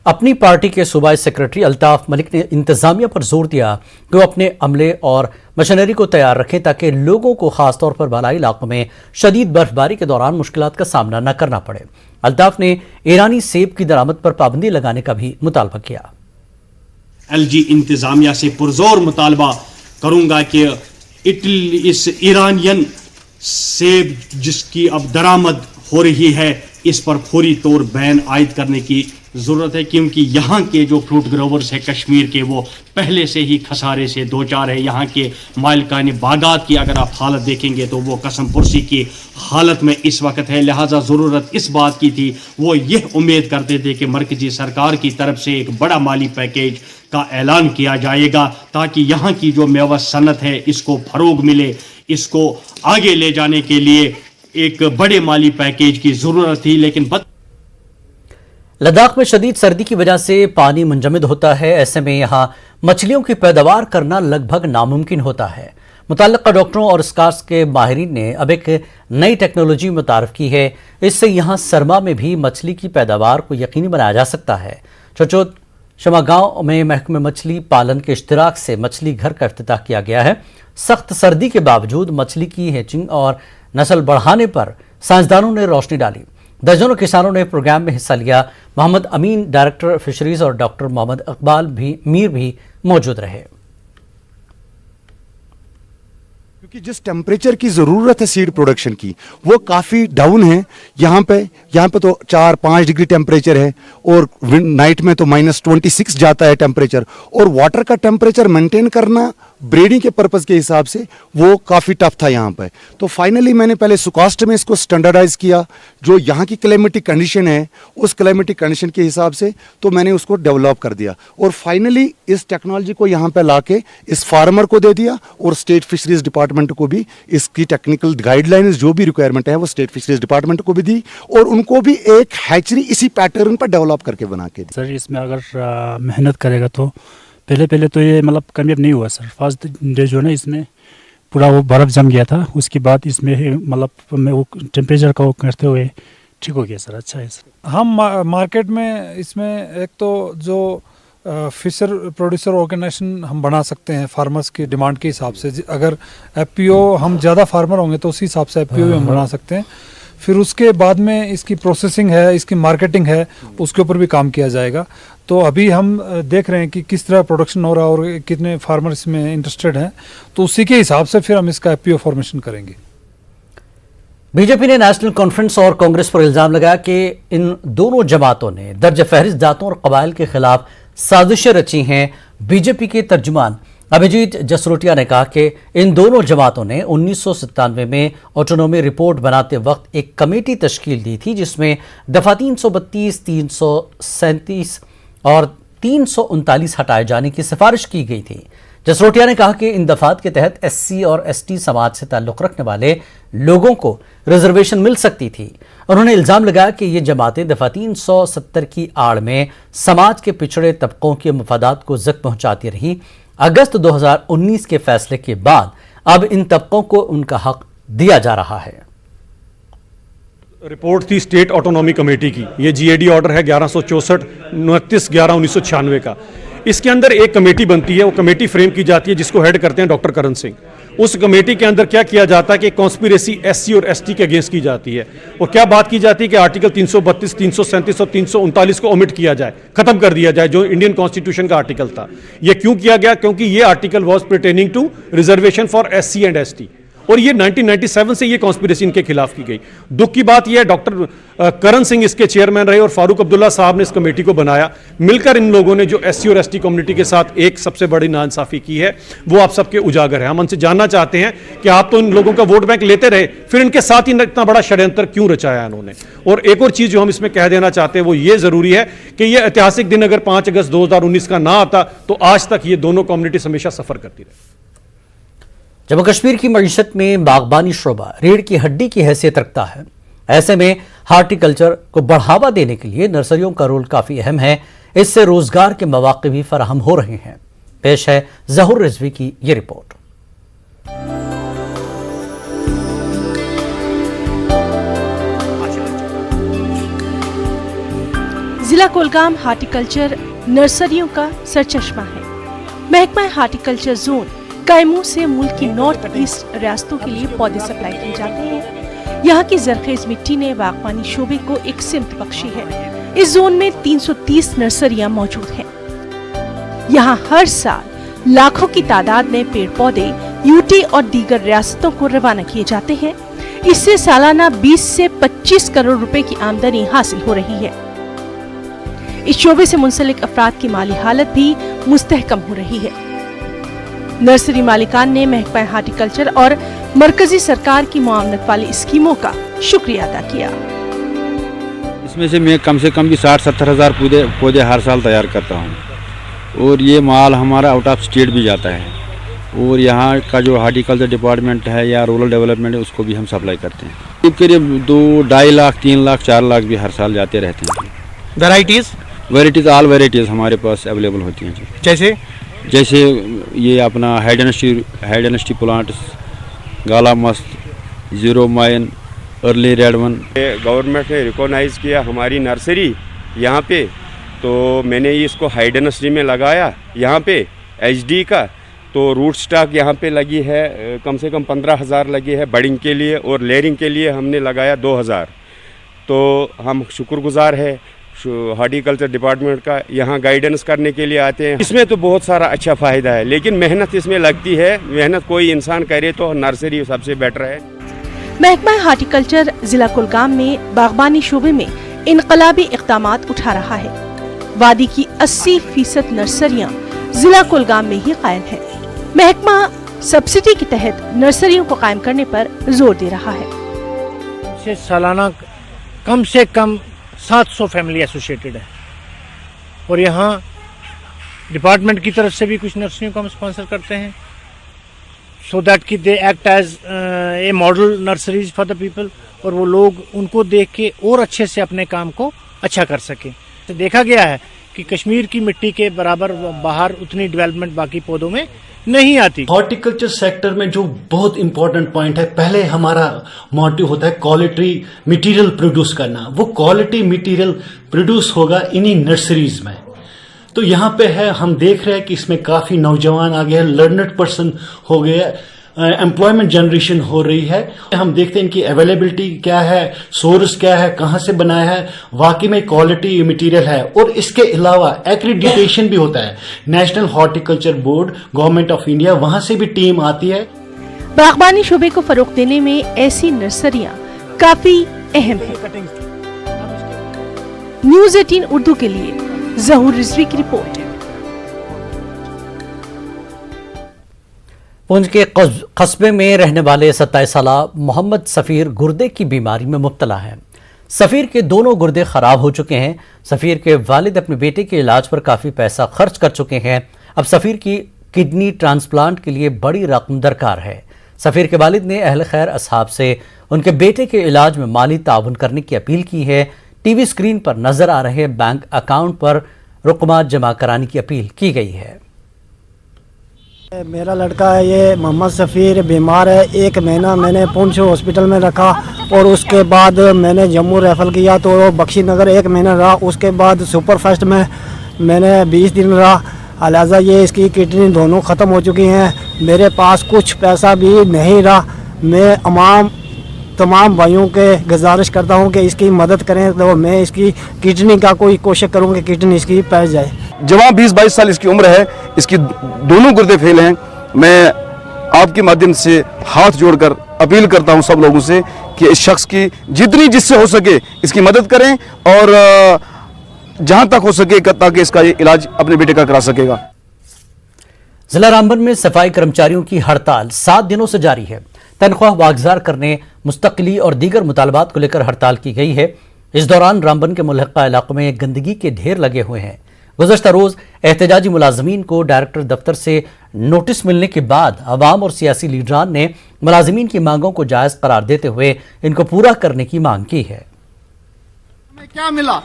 अपनी पार्टी के सूबाई सेक्रेटरी अल्ताफ मलिक ने इंतजामिया पर जोर दिया कि वो अपने अमले और मशीनरी को तैयार रखें ताकि लोगों को खासतौर पर बालाई इलाकों में शदीद बर्फबारी के दौरान मुश्किलात का सामना न करना पड़े। अल्ताफ ने ईरानी सेब की दरामद पर पाबंदी लगाने का भी मुतालबा किया। LG इंतज़ामिया से पुरजोर मुतालबा करूँगा कि इस ईरानियन सेब जिसकी अब दरामद हो रही है, इस पर फौरी तौर बैन आयद करने की ज़रूरत है, क्योंकि यहाँ के जो फ्रूट ग्रोवर्स हैं कश्मीर के वो पहले से ही खसारे से दो चार है। यहाँ के मालिकानी बागात की अगर आप हालत देखेंगे तो वो कसम पुरसी की हालत में इस वक्त है। लिहाजा ज़रूरत इस बात की थी, वो ये उम्मीद करते थे कि मरकज़ी सरकार की तरफ से एक बड़ा माली पैकेज का ऐलान किया जाएगा ताकि यहाँ की जो मेवा सनत है इसको फ़रोग मिले। इसको आगे ले जाने के लिए एक बड़े माली पैकेज की ज़रूरत थी, लेकिन लद्दाख में शदीद सर्दी की वजह से पानी मुंजमद होता है। ऐसे में यहाँ मछलियों की पैदावार करना लगभग नामुमकिन होता है। मुतल्लिका डॉक्टरों और स्कार्स के माहिरीन ने अब एक नई टेक्नोलॉजी मुतारफ की है। इससे यहाँ सरमा में भी मछली की पैदावार को यकीनी बनाया जा सकता है। चचोत शमा गांव में महकमे मछली पालन के इश्तिराक से मछली घर का इफ्तिताह किया गया है। सख्त सर्दी के बावजूद मछली की हैचिंग और नस्ल बढ़ाने पर साइंसदानों ने रोशनी डाली। दर्जनों किसानों ने प्रोग्राम में हिस्सा लिया। मोहम्मद अमीन डायरेक्टर फिशरीज और डॉक्टर मोहम्मद इकबाल मीर भी मौजूद रहे। क्योंकि जिस टेम्परेचर की ज़रूरत है सीड प्रोडक्शन की वो काफ़ी डाउन है। यहाँ पे तो 4-5 डिग्री टेम्परेचर है और नाइट में तो -26 जाता है टेम्परेचर, और वाटर का टेम्परेचर मेंटेन करना ब्रीडिंग के पर्पज़ के हिसाब से वो काफ़ी टफ था यहाँ पर। तो फाइनली मैंने पहले सुकास्ट में इसको स्टैंडर्डाइज किया, जो यहाँ की क्लाइमेटिक कंडीशन है उस क्लाइमेटिक कंडीशन के हिसाब से, तो मैंने उसको डेवलप कर दिया और फाइनली इस टेक्नोलॉजी को यहाँ पे लाके इस फार्मर को दे दिया और स्टेट फिशरीज डिपार्टमेंट को भी इसकी टेक्निकल गाइडलाइंस जो भी रिक्वायरमेंट है वो स्टेट फिशरीज डिपार्टमेंट को भी दी और उनको भी एक हैचरी इसी पैटर्न पर डेवलप करके बना के दी। सर इसमें अगर मेहनत करेगा तो पहले तो ये मतलब कामयाब नहीं हुआ सर। फर्स्ट डे जो है इसमें पूरा वो बर्फ़ जम गया था, उसके बाद इसमें मतलब वो टेम्परेचर का वो करते हुए ठीक हो गया सर, अच्छा है सर। हम मार्केट में इसमें एक तो जो फिशर प्रोड्यूसर ऑर्गेनाइजेशन हम बना सकते हैं फार्मर्स की डिमांड के हिसाब से। अगर एफपीओ हम ज़्यादा फार्मर होंगे तो उसी हिसाब से एफपीओ भी हम बना सकते हैं। फिर उसके बाद में इसकी प्रोसेसिंग है, इसकी मार्केटिंग है, उसके ऊपर भी काम किया जाएगा। तो अभी हम देख रहे हैं कि किस तरह प्रोडक्शन हो रहा है और कितने फार्मर इसमें इंटरेस्टेड हैं, तो उसी के हिसाब से फिर हम इसका एफपीओ फॉर्मेशन करेंगे। बीजेपी ने नेशनल कॉन्फ्रेंस और कांग्रेस पर इल्जाम लगाया कि इन दोनों जमातों ने दर्ज फहरिस्त जातों और कबाइल के खिलाफ साजिशें रची हैं। बीजेपी के तर्जुमान अभिजीत जसरोटिया ने कहा कि इन दोनों जमातों ने 1997 में ऑटोनॉमी रिपोर्ट बनाते वक्त एक कमेटी तश्कील दी थी जिसमें दफा 332, 337 और 339 हटाए जाने की सिफारिश की गई थी। जसरोटिया ने कहा कि इन दफात के तहत एससी और एसटी समाज से ताल्लुक़ रखने वाले लोगों को रिजर्वेशन मिल सकती थी। उन्होंने इल्ज़ाम लगाया कि ये जमातें दफा 370 की आड़ में समाज के पिछड़े तबकों के मफादात को ज़ख्म पहुंचाती रही। अगस्त 2019 के फैसले के बाद अब इन तबकों को उनका हक दिया जा रहा है। रिपोर्ट थी स्टेट ऑटोनॉमी कमेटी की, ये जीएडी ऑर्डर है 1164 29/11/1996 का। इसके अंदर एक कमेटी बनती है, वो कमेटी फ्रेम की जाती है जिसको हेड करते हैं डॉक्टर करण सिंह। उस कमेटी के अंदर क्या किया जाता है कि कॉन्स्पिरेसी एससी और एसटी के अगेंस्ट की जाती है और क्या बात की जाती है कि आर्टिकल 332, 337 और 339 को ओमिट किया जाए, खत्म कर दिया जाए, जो इंडियन कॉन्स्टिट्यूशन का आर्टिकल था। ये क्यों किया गया? क्योंकि ये article was pertaining to reservation for SC and ST और ये 1997 से ये कॉन्स्पिरेसी इनके खिलाफ की गई। दुख की बात यह है डॉक्टर करण सिंह इसके चेयरमैन रहे और फारूक अब्दुल्ला साहब ने इस कमेटी को बनाया। मिलकर इन लोगों ने जो एससी और एसटी कम्युनिटी के साथ एक सबसे बड़ी नाइंसाफी की है वो आप सबके उजागर है। हम उनसे जानना चाहते हैं कि आप तो इन लोगों का वोट बैंक लेते रहे, फिर इनके साथ ही इतना बड़ा षड्यंत्र क्यों रचाया इन्होंने। और एक और चीज जो हम इसमें कह देना चाहते हैं वो ये जरूरी है कि ये ऐतिहासिक दिन अगर 5 अगस्त 2019 का ना आता तो आज तक ये दोनों कम्युनिटीज हमेशा सफर करती रही। जम्मू कश्मीर की मईशत में बागबानी शोबा रीढ़ की हड्डी की हैसियत रखता है। ऐसे में हार्टिकल्चर को बढ़ावा देने के लिए नर्सरियों का रोल काफ़ी अहम है। इससे रोजगार के मौके भी फराहम हो रहे हैं। पेश है जहूर रिजवी की ये रिपोर्ट। जिला कुलगाम हार्टिकल्चर नर्सरियों का सरचश्मा है। महकमा हार्टिकल्चर जोन कैमू से मुल्क की नॉर्थ ईस्ट रियासतों के लिए पौधे सप्लाई किए जाते हैं। यहाँ की जरखेज मिट्टी ने बागबानी शोबे को एक सिमत बख्शी है। इस जोन में 330 नर्सरियां मौजूद हैं। यहाँ हर साल लाखों की तादाद में पेड़ पौधे यूटी और दीगर रियासतों को रवाना किए जाते हैं। इससे सालाना 20 से 25 करोड़ रुपए की आमदनी हासिल हो रही है। इस शोबे से मुंसलिक अफराद की माली हालत भी मुस्तहकम हो रही है। नर्सरी मालिकान ने महकमा हार्टिकल्चर और मरकजी सरकार की मुआवनत वाली स्कीमों का शुक्रिया अदा किया। इसमें से मैं कम से कम भी 60-70 हज़ार पौधे हर साल तैयार करता हूँ और ये माल हमारा आउट ऑफ स्टेट भी जाता है और यहाँ का जो हार्टिकल्चर डिपार्टमेंट है या रूरल डेवलपमेंट है उसको भी हम सप्लाई करते हैं। करीब 2-2.5 लाख 3 लाख 4 लाख भी हर साल जाते रहते हैं। वेराइटीज़ ऑल वेराइटीज़ हमारे पास अवेलेबल होती हैं। जैसे ये अपना हाइडेनिस्टी प्लांट्स, गाला मस्त, zero mine, early red one. Government ने रिकॉग्नाइज़ किया हमारी नर्सरी यहाँ पे, तो मैंने इसको हाइडेनिस्टी में लगाया। यहाँ पे एचडी का तो रूट स्टॉक यहाँ पे लगी है कम से कम 15,000 लगी है बडिंग के लिए और लेयरिंग के लिए हमने लगाया 2,000। तो हम शुक्रगुजार है हार्टिकल्चर डिपार्टमेंट का, यहाँ गाइडेंस करने के लिए आते हैं। इसमें तो बहुत सारा अच्छा फ़ायदा है लेकिन मेहनत इसमें लगती है। मेहनत कोई इंसान करे तो नर्सरी सबसे बेटर है। महकमा हार्टिकल्चर जिला कुलगाम में बागबानी शोबे में इनकलाबी इक़दामात उठा रहा है। वादी की 80% नर्सरियाँ जिला कुलगाम में ही कायम है। महकमा सब्सिडी के तहत नर्सरियों को कायम करने पर जोर दे रहा है। से सालाना कम से कम 700 फैमिली एसोसिएटेड है और यहाँ डिपार्टमेंट की तरफ से भी कुछ नर्सरियों को हम स्पॉन्सर करते हैं सो दैट कि they act as a model nurseries for the people और वो लोग उनको देख के और अच्छे से अपने काम को अच्छा कर सकें। तो देखा गया है कि कश्मीर की मिट्टी के बराबर बाहर उतनी डेवलपमेंट बाकी पौधों में नहीं आती। हॉर्टिकल्चर सेक्टर में जो बहुत इंपॉर्टेंट पॉइंट है, पहले हमारा मोटिव होता है क्वालिटी मटेरियल प्रोड्यूस करना। वो क्वालिटी मटेरियल प्रोड्यूस होगा इन्हीं नर्सरीज में। तो यहाँ पे है, हम देख रहे हैं कि इसमें काफी नौजवान आ गए हैं, लर्नड पर्सन हो गए, एम्प्लॉयमेंट जनरेशन हो रही है। हम देखते हैं इनकी अवेलेबिलिटी क्या है, सोर्स क्या है, कहाँ से बनाया है, वाकई में क्वालिटी मटेरियल है। और इसके अलावा एक्रीडिटेशन भी होता है, national horticulture board, government of India, वहां से भी टीम आती है। बागबानी शोबे को फरोग देने में ऐसी नर्सरियां काफी अहम है। न्यूज़ 18 उर्दू के लिए जहूर रिजवी की रिपोर्ट। पुंछ के कस्बे में रहने वाले 27 साला मोहम्मद सफीर गुर्दे की बीमारी में मुब्तला है। सफीर के दोनों गुर्दे खराब हो चुके हैं। सफीर के वालिद अपने बेटे के इलाज पर काफी पैसा खर्च कर चुके हैं। अब सफीर की किडनी ट्रांसप्लांट के लिए बड़ी रकम दरकार है। सफीर के वालिद ने अहल खैर असहाब से उनके बेटे के इलाज में माली ताउन करने की अपील की है। टीवी स्क्रीन पर नजर आ रहे बैंक अकाउंट पर रुकमा जमा कराने की अपील की गई है। मेरा लड़का है ये मोहम्मद सफ़ीर, बीमार है। 1 महीना मैंने पुंछ हॉस्पिटल में रखा और उसके बाद मैंने जम्मू रेफर किया तो बख्शी नगर 1 महीना रहा। उसके बाद सुपर फास्ट में मैंने 20 दिन रहा। लिहाजा ये इसकी किडनी दोनों ख़त्म हो चुकी हैं। मेरे पास कुछ पैसा भी नहीं रहा। मैं तमाम भाइयों के गुजारिश करता हूँ कि इसकी मदद करें तो मैं इसकी किडनी का कोई कोशिश करूँ कि किडनी इसकी पैर जाए। जवान 20-22 साल इसकी उम्र है, इसकी दोनों गुर्दे फेल हैं। मैं आपके माध्यम से हाथ जोड़कर अपील करता हूं सब लोगों से कि इस शख्स की जितनी जिससे हो सके इसकी मदद करें और जहां तक हो सके ताकि इसका ये इलाज अपने बेटे का करा सकेगा। जिला रामबन में सफाई कर्मचारियों की हड़ताल 7 दिनों से जारी है। तनख्वाह वागजार करने, मुस्तकिली और दीगर मुतालबात को लेकर हड़ताल की गई है। इस दौरान रामबन के मुल्हका इलाकों में गंदगी के ढेर लगे हुए हैं। गुज़श्ता रोज एहतजाजी मुलाजमीन को डायरेक्टर दफ्तर से नोटिस मिलने के बाद अवाम और सियासी लीडरान ने मुलाजमीन की मांगों को जायज करार देते हुए इनको पूरा करने की मांग की है। क्या मिला?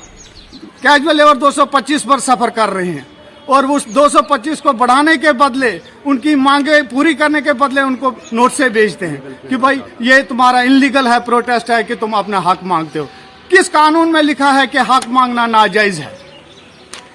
कैजुअल लेबर 225 पर सफर कर रहे हैं और उस 225 को बढ़ाने के बदले उनकी मांगे पूरी करने के बदले उनको नोट से भेजते हैं कि भाई ये तुम्हारा इनलीगल है, प्रोटेस्ट है कि तुम अपना हक मांगते हो। किस कानून में लिखा है कि हक मांगना नाजायज है?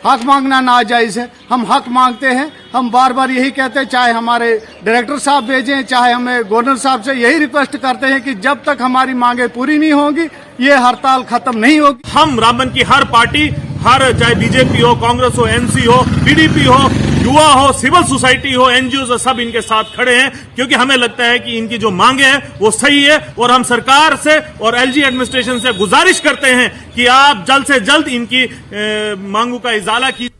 हक मांगना नाजायज है। हम हक मांगते हैं। हम बार बार यही कहते हैं, चाहे हमारे डायरेक्टर साहब भेजें, चाहे हमें गवर्नर साहब से यही रिक्वेस्ट करते हैं कि जब तक हमारी मांगे पूरी नहीं होंगी ये हड़ताल खत्म नहीं होगी। हम रामबन की हर पार्टी, हर चाहे बीजेपी हो, कांग्रेस हो, एनसी हो, पीडीपी हो, युवा हो, सिविल सोसाइटी हो, एनजीओ, सब इनके साथ खड़े हैं क्योंकि हमें लगता है कि इनकी जो मांगे हैं वो सही है और हम सरकार से और एलजी एडमिनिस्ट्रेशन से गुजारिश करते हैं कि आप जल्द से जल्द इनकी मांगों का इजाला कीजिए।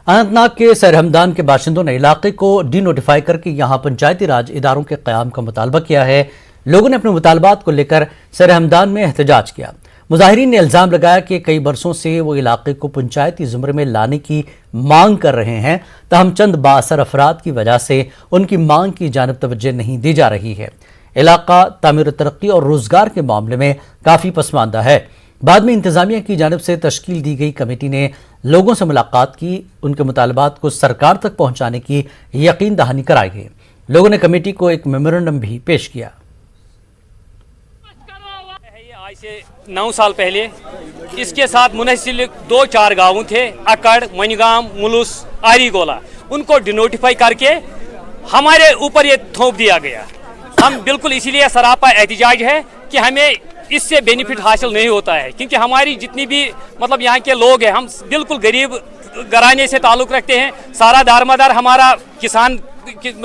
अनंतनाग के सरहमदान के बाशिंदों ने इलाके को डी नोटिफाई करके यहां पंचायती राज इदारों के क़याम का मुतालबा किया है। लोगों ने अपने मुतालबात को लेकर सरहमदान में एहतजाज किया। मुजाहिरीन ने इल्जाम लगाया कि कई बरसों से वो इलाके को पंचायती ज़ुमरे में लाने की मांग कर रहे हैं, तहम चंद बाअसर अफराद की वजह से उनकी मांग की जानिब तवज्जो नहीं दी जा रही है। इलाका तामीर तरक्की और रोजगार के मामले में काफ़ी पसमानदा है। बाद में इंतजामिया की जानिब से तश्कील दी गई कमेटी ने लोगों से मुलाकात की, उनके मुतालबात को सरकार तक पहुंचाने की यकीन दहानी कराई है। लोगों ने कमेटी को एक मेमोरेंडम भी पेश किया। आज से 9 साल पहले इसके साथ मुनहसिल 2-4 गाँव थे, अकड़, मनिगाम, मुलुस, आरीगोला, उनको डिनोटिफाई करके हमारे ऊपर ये थोप दिया गया। हम बिल्कुल इसीलिए सरापा एहतजाज है कि हमें इससे बेनिफिट हासिल नहीं होता है क्योंकि हमारी जितनी भी मतलब यहाँ के लोग हैं, हम बिल्कुल गरीब घराने से ताल्लुक़ रखते हैं। सारा दारमदार हमारा किसान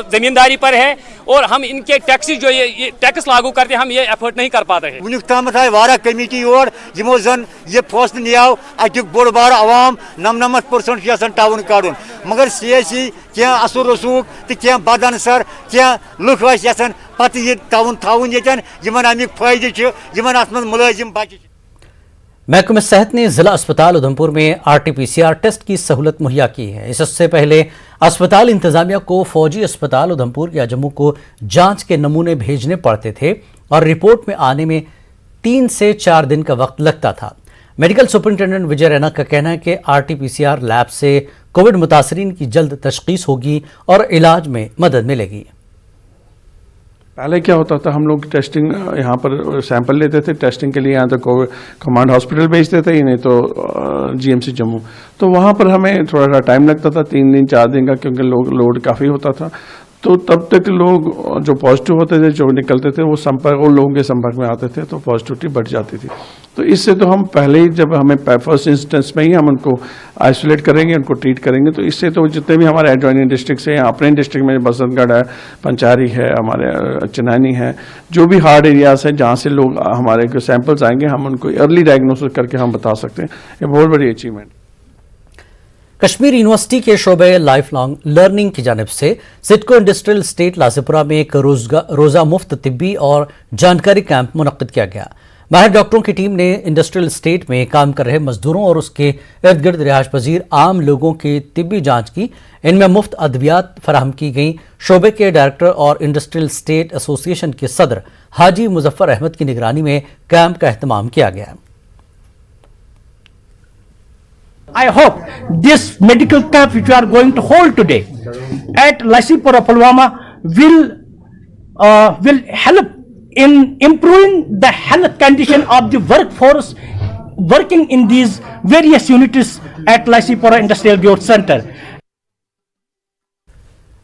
ज़मींदारी पर है और हम इनके टैक्स जो ये टैक्स लागू करते हैं हम ये एफर्ट नहीं कर पाते हैं। वुनिक तामत आए वारा कमेटी और यमो जन ये फैसले नियाव अतिक बोड़ बार आवाम 99% यसन टाउन काडुन मगर सियासी क्या असुर रसूख तो क्या बदअंसर क्या लुक यसन पत ये टाउन थाउन यन यमन अमिक फायदे यमन अत मज मुलाजिम बचे। महकमे सेहत ने जिला अस्पताल उधमपुर में RT-PCR टेस्ट की सहूलत मुहैया की है। इससे पहले अस्पताल इंतजामिया को फौजी अस्पताल उधमपुर या जम्मू को जांच के नमूने भेजने पड़ते थे और रिपोर्ट में आने में 3 से 4 दिन का वक्त लगता था। मेडिकल सुपरिंटेंडेंट विजय रैना का कहना है कि RT-PCR लैब से कोविड मुतासरीन की जल्द तशखीस होगी और इलाज में मदद मिलेगी। पहले क्या होता था, हम लोग टेस्टिंग यहाँ पर सैंपल लेते थे टेस्टिंग के लिए, यहाँ तो कमांड हॉस्पिटल भेजते थे, नहीं तो GMC जम्मू, तो वहाँ पर हमें थोड़ा सा टाइम लगता था 3 दिन 4 दिन का, क्योंकि लोड काफ़ी होता था। तो तब तक लोग जो पॉजिटिव होते थे जो निकलते थे वो लोगों के संपर्क में आते थे तो पॉजिटिविटी बढ़ जाती थी। तो इससे तो हम पहले ही जब हमें फर्स्ट इंस्टेंस में ही हम उनको आइसोलेट करेंगे, उनको ट्रीट करेंगे, तो इससे तो जितने भी हमारे एडजॉइनिंग डिस्ट्रिक्ट से अपने डिस्ट्रिक्ट में बसंतगढ़ है, पंचारी है, हमारे चिनानी है, जो भी हार्ड एरियाज है जहाँ से लोग हमारे सैंपल्स आएंगे हम उनको अर्ली डायग्नोसिस करके हम बता सकते हैं। ये बहुत बड़ी अचीवमेंट। कश्मीर यूनिवर्सिटी के शोबे लाइफ लॉन्ग लर्निंग की जानिब से सिडको इंडस्ट्रियल स्टेट लासीपुरा में एक रोजा मुफ्त तिब्बी और जानकारी कैंप मुनक्किद किया गया। माहिर डॉक्टरों की टीम ने इंडस्ट्रियल स्टेट में काम कर रहे मजदूरों और उसके इर्द गिर्द रिहायश पजीर आम लोगों की तिब्बी जांच की। इनमें मुफ्त अद्वियात फराहम की गई। शोबे के डायरेक्टर और इंडस्ट्रियल स्टेट एसोसिएशन के सदर हाजी मुजफ्फर अहमद की निगरानी में कैंप का एहतमाम किया गया। I hope this medical camp which we are going to hold today at Laisipura, Pulwama will help in improving the health condition of the workforce working in these various units at Laisipura Industrial Growth Center.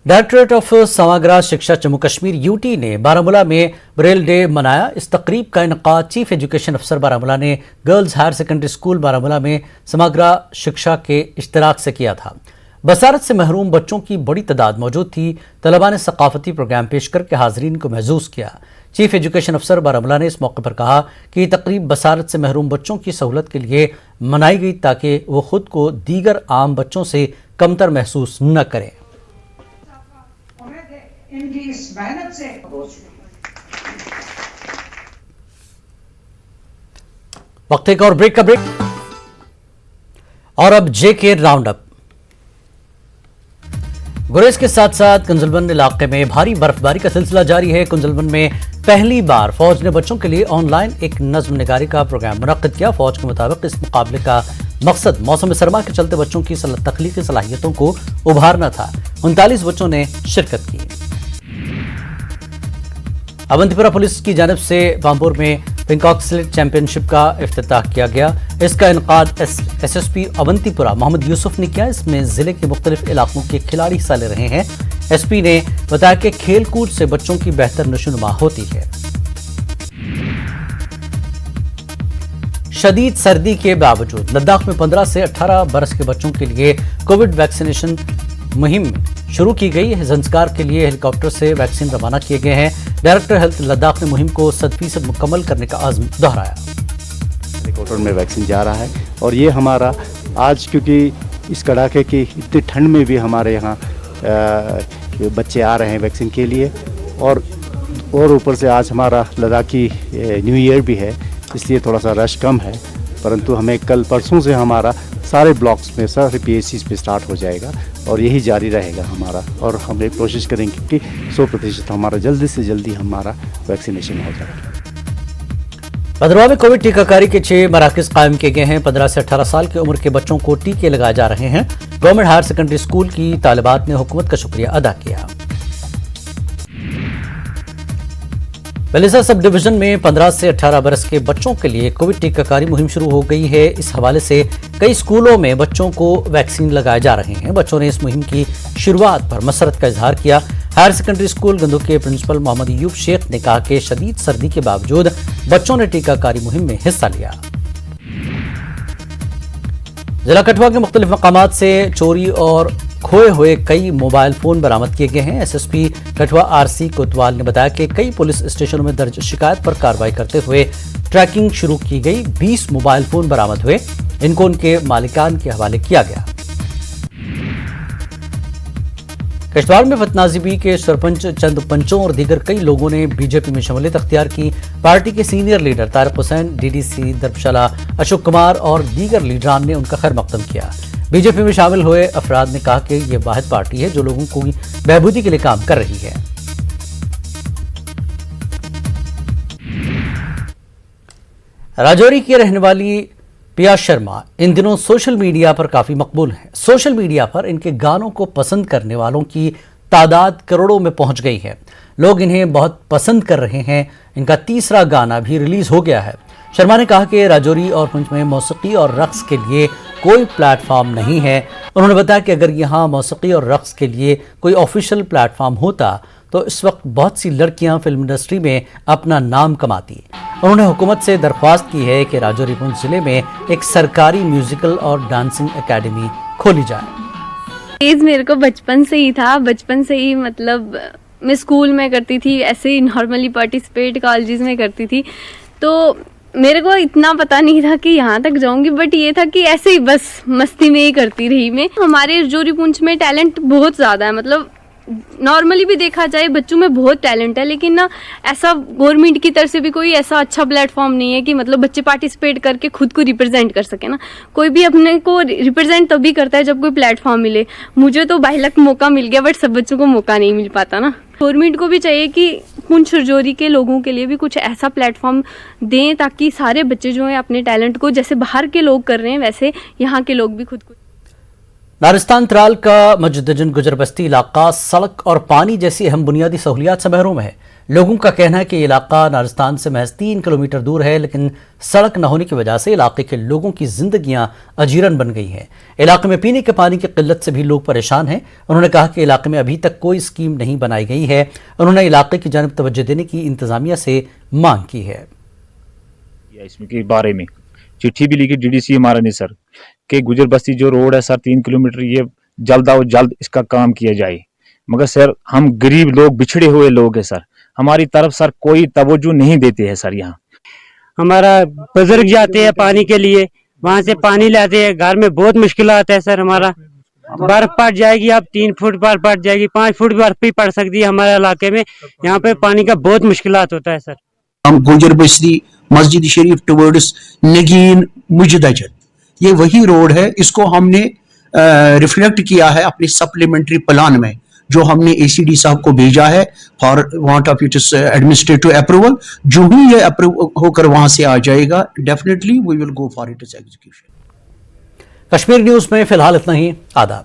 Directorate of समग्र शिक्षा Jammu Kashmir UT ने बारामूला में Braille day मनाया। इस तकरीब का इनकाद chief education अफसर बारामूला ने girls higher secondary school Baramulla में समग्र शिक्षा के इश्तराक से किया था। बसारत से महरूम बच्चों की बड़ी तादाद मौजूद थी। तलबा ने सकाफती प्रोग्राम पेश करके हाजरीन को महजूज किया। चीफ एजुकेशन अफसर बारामूला ने इस मौके पर कहा कि तकरीब बसारत से महरूम बच्चों की सहूलत के लिए मनाई गई ताकि वो खुद को दीगर आम बच्चों से कमतर महसूस न करें। इनकी इस मेहनत से वक्त एक और ब्रेक का ब्रेक और अब जेके राउंड अप। गुरेज के साथ साथ कुंजलबंद इलाके में भारी बर्फबारी का सिलसिला जारी है। कुंजलबंद में पहली बार फौज ने बच्चों के लिए ऑनलाइन एक नज्म निगारी का प्रोग्राम मुनक्किद किया। फौज के मुताबिक इस मुकाबले का मकसद मौसम सरमा के चलते बच्चों की तख्लीकी सलाहियतों को उभारना था। 39 बच्चों ने शिरकत की। अवंतीपुरा पुलिस की जानिब से पामपुर में पिंकॉक स्लेट चैंपियनशिप का इफ्तिताह किया गया। इसका इनकाद SSP अवंतीपुरा मोहम्मद यूसुफ ने किया। इसमें जिले के मुख्तलिफ इलाकों के खिलाड़ी हिस्सा ले रहे हैं। SP ने बताया कि खेल कूद से बच्चों की बेहतर नशोनुमा होती है। शदीद सर्दी के बावजूद लद्दाख में 15 से 18 बरस के बच्चों के लिए कोविड वैक्सीनेशन मुहिम शुरू की गई है। संस्कार के लिए हेलीकॉप्टर से वैक्सीन रवाना किए गए हैं। डायरेक्टर हेल्थ लद्दाख ने मुहिम को 100% मुकम्मल करने का आज़म दोहराया। हेलीकॉप्टर में वैक्सीन जा रहा है और ये हमारा आज, क्योंकि इस कड़ाके की इतनी ठंड में भी हमारे यहाँ बच्चे आ रहे हैं वैक्सीन के लिए, और ऊपर से आज हमारा लद्दाखी न्यू ईयर भी है, इसलिए थोड़ा सा रश कम है। परंतु हमें कल परसों से हमारा सारे ब्लॉक्स में सारे PSCs पे स्टार्ट हो जाएगा और यही जारी रहेगा हमारा, और हम एक कोशिश करेंगे कि 100% हमारा जल्दी से जल्दी हमारा वैक्सीनेशन हो जाए। भद्रवाह में कोविड टीकाकारी के 6 मराकज कायम किए गए हैं। 15 से 18 साल की उम्र के बच्चों को टीके लगाए जा रहे हैं। गवर्नमेंट हायर सेकेंडरी स्कूल की तालिबात ने हुकूमत का शुक्रिया अदा किया। बेलिसा सब डिवीजन में 15 से 18 बरस के बच्चों के लिए कोविड टीकाकारी मुहिम शुरू हो गई है। इस हवाले से कई स्कूलों में बच्चों को वैक्सीन लगाए जा रहे हैं। बच्चों ने इस मुहिम की शुरुआत पर मसरत का इजहार किया। हायर सेकेंडरी स्कूल गंदुक के प्रिंसिपल मोहम्मद यूब शेख ने कहा कि शदीद सर्दी के बावजूद बच्चों ने टीकाकारी मुहिम में हिस्सा लिया। जिला कठुआ के मुख्तलिफ मकामात से चोरी और खोए हुए कई मोबाइल फोन बरामद किए गए हैं। एसएसपी कठुआ आरसी कोतवाल ने बताया कि कई पुलिस स्टेशनों में दर्ज शिकायत पर कार्रवाई करते हुए ट्रैकिंग शुरू की गई। 20 मोबाइल फोन बरामद हुए, इनको उनके मालिकान के हवाले किया गया। किश्तवाड़ में बदनाजीबी के सरपंच, चंद पंचों और दीगर कई लोगों ने बीजेपी में शमूलियत अख्तियार की। पार्टी के senior leader Tariq Hussain, DDC Drabshalla Ashok Kumar और दीगर लीडरान ने उनका खैर मकदम किया। बीजेपी में शामिल हुए अफराद ने कहा कि ये वाहिद पार्टी है जो लोगों की बहबूदी के लिए काम कर रही है। राजौरी की रहने वाली पिया शर्मा इन दिनों सोशल मीडिया पर काफी मकबूल हैं। सोशल मीडिया पर इनके गानों को पसंद करने वालों की तादाद करोड़ों में पहुंच गई है। लोग इन्हें बहुत पसंद कर रहे हैं। इनका तीसरा गाना भी रिलीज हो गया है। शर्मा ने कहा कि राजौरी और पुंछ में मौसीकी और रक्स के लिए कोई प्लेटफॉर्म नहीं है। उन्होंने बताया कि अगर यहाँ मौसीकी और रक्स के लिए कोई ऑफिशियल प्लेटफॉर्म होता तो इस वक्त बहुत सी लड़कियां फिल्म इंडस्ट्री में अपना नाम कमाती। उन्होंने हुकूमत से दरख्वास्त की है कि राजौरी पुंछ जिले में एक सरकारी म्यूजिकल और डांसिंग एकेडमी खोली जाए। तेज मेरे को बचपन से ही था, बचपन से ही मतलब मैं स्कूल में करती थी, ऐसे ही नॉर्मली पार्टिसिपेट कॉलेजेस में करती थी, तो मेरे को इतना पता नहीं था कि यहाँ तक जाऊंगी, बट ये था कि ऐसे ही बस मस्ती में ही करती रही मैं। हमारे राजौरी पुंछ में टैलेंट बहुत ज़्यादा है, मतलब नॉर्मली भी देखा जाए बच्चों में बहुत टैलेंट है, लेकिन ना ऐसा गवर्नमेंट की तरफ से भी कोई ऐसा अच्छा प्लेटफॉर्म नहीं है कि मतलब बच्चे पार्टिसिपेट करके खुद को रिप्रेजेंट कर सके ना। कोई भी अपने को रिप्रेजेंट तभी करता है जब कोई प्लेटफॉर्म मिले। मुझे तो बाहिलक मौका मिल गया, बट सब बच्चों को मौका नहीं मिल पाता ना। गवर्नमेंट को भी चाहिए कि पुंछ राजौरी के लोगों के लिए भी कुछ ऐसा प्लेटफॉर्म दें ताकि सारे बच्चे जो हैं अपने टैलेंट को, जैसे बाहर के लोग कर रहे हैं वैसे यहाँ के लोग भी खुद को। नारिस्तान त्राल का मजदजन गुजर बस्ती इलाका सड़क और पानी जैसी अहम बुनियादी सहूलियात से महरूम है। लोगों का कहना है कि ये इलाका नारिस्तान से महज 3 किलोमीटर दूर है, लेकिन सड़क न होने की वजह से इलाके के लोगों की जिंदगियां अजीरन बन गई हैं। इलाके में पीने के पानी की किल्लत से भी लोग परेशान हैं। उन्होंने कहा कि इलाके में अभी तक कोई स्कीम नहीं बनाई गई है। उन्होंने इलाके की जानिब तवज्जो देने की इंतजामिया से मांग की है। इसके बारे में चिट्ठी भी लिखी डीडीसी हमारा नहीं सर कि गुजर बस्ती जो रोड है सर 3 किलोमीटर, ये जल्द और जल्द इसका काम किया जाए। मगर सर हम गरीब लोग, बिछड़े हुए लोग हैं सर, हमारी तरफ सर कोई तवज्जो नहीं देते हैं सर। यहाँ हमारा बुजुर्ग जाते हैं पानी के लिए, वहाँ से पानी लाते हैं, घर में बहुत मुश्किल आता है सर। हमारा बर्फ पड़ जाएगी, अब 3 फुट बर्फ पड़ जाएगी, 5 फुट बर्फ भी पड़ सकती है हमारे इलाके में। यहाँ पे पानी का बहुत मुश्किलात होता है सर। हम गुजर बस्ती मस्जिद शरीफ टुवर्ड्स नगीन मुजदजन, ये वही रोड है। इसको हमने रिफ्लेक्ट किया है अपने सप्लीमेंट्री प्लान में, जो हमने एसीडी साहब को भेजा है for want of its administrative approval. जो ही ये अप्रूव होकर वहां से आ जाएगा, definitely we will go for its execution. Kashmir news में फिलहाल इतना ही। आदाब।